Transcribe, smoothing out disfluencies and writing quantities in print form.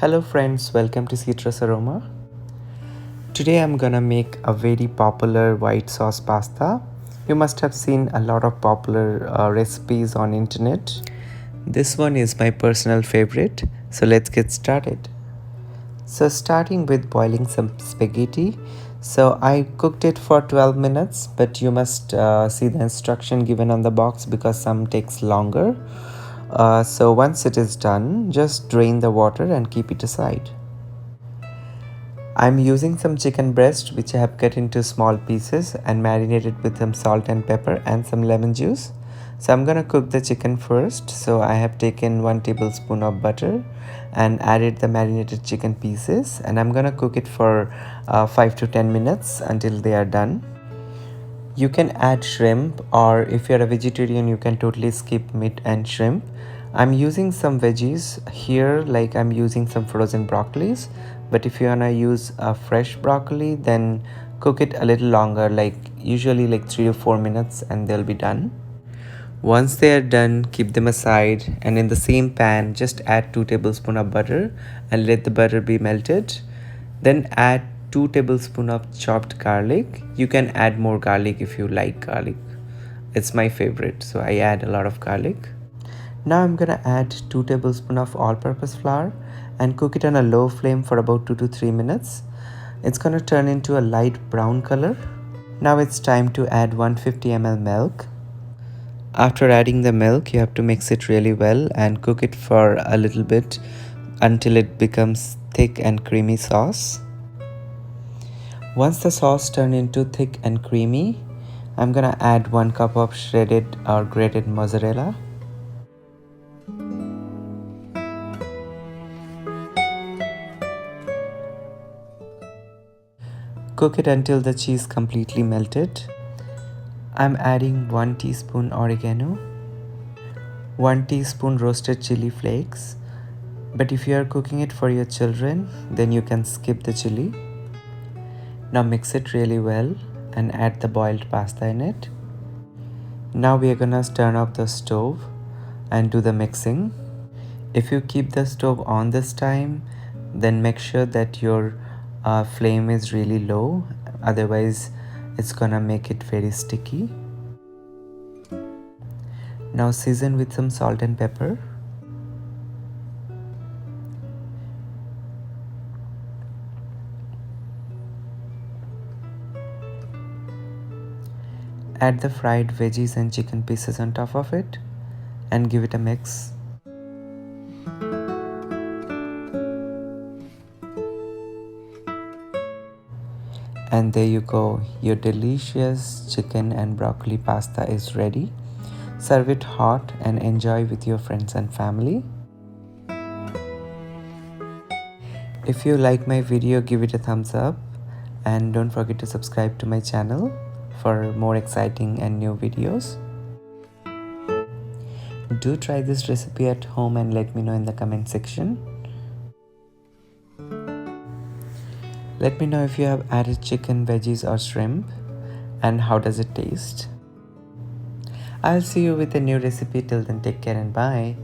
Hello friends, welcome to Citrus Aroma. Today I'm gonna make a very popular white sauce pasta. You must have seen a lot of popular recipes on internet. This one is my personal favorite, so let's get started. So starting with boiling some spaghetti. So I cooked it for 12 minutes, but you must see the instruction given on the box because some takes longer. So once it is done, just drain the water and keep it aside. I'm using some chicken breast which I have cut into small pieces and marinated with some salt and pepper and some lemon juice. So I'm gonna cook the chicken first. So I have taken 1 tablespoon of butter and added the marinated chicken pieces, and I'm gonna cook it for 5 to 10 minutes until they are done. You can add shrimp, or if you're a vegetarian you can totally skip meat and shrimp. I'm using some veggies here, like I'm using some frozen broccolis, but if you wanna use a fresh broccoli then cook it a little longer, like usually like 3 to 4 minutes, and they'll be done. Once they are done, keep them aside, and in the same pan just add 2 tablespoons of butter and let the butter be melted. Then add 2 tablespoons of chopped garlic. You can add more garlic if you like garlic. It's my favorite, so I add a lot of garlic. Now I'm gonna add 2 tablespoons of all-purpose flour and cook it on a low flame for about 2 to 3 minutes. It's gonna turn into a light brown color. Now it's time to add 150 ml milk. After adding the milk, you have to mix it really well and cook it for a little bit until it becomes thick and creamy sauce. Once the sauce turns into thick and creamy, I'm gonna add 1 cup of shredded or grated mozzarella. Cook it until the cheese completely melted. I'm adding 1 teaspoon oregano, 1 teaspoon roasted chili flakes, but if you are cooking it for your children, then you can skip the chili. Now mix it really well and add the boiled pasta in it. Now we are gonna turn off the stove and do the mixing. If you keep the stove on this time, then make sure that your flame is really low, otherwise it's gonna make it very sticky. Now season with some salt and pepper. Add the fried veggies and chicken pieces on top of it and give it a mix. And there you go, your delicious chicken and broccoli pasta is ready. Serve it hot and enjoy with your friends and family. If you like my video, give it a thumbs up and don't forget to subscribe to my channel for more exciting and new videos. Do try this recipe at home and let me know in the comment section. Let me know if you have added chicken, veggies or shrimp and how does it taste. I'll see you with a new recipe. Till then, take care and bye.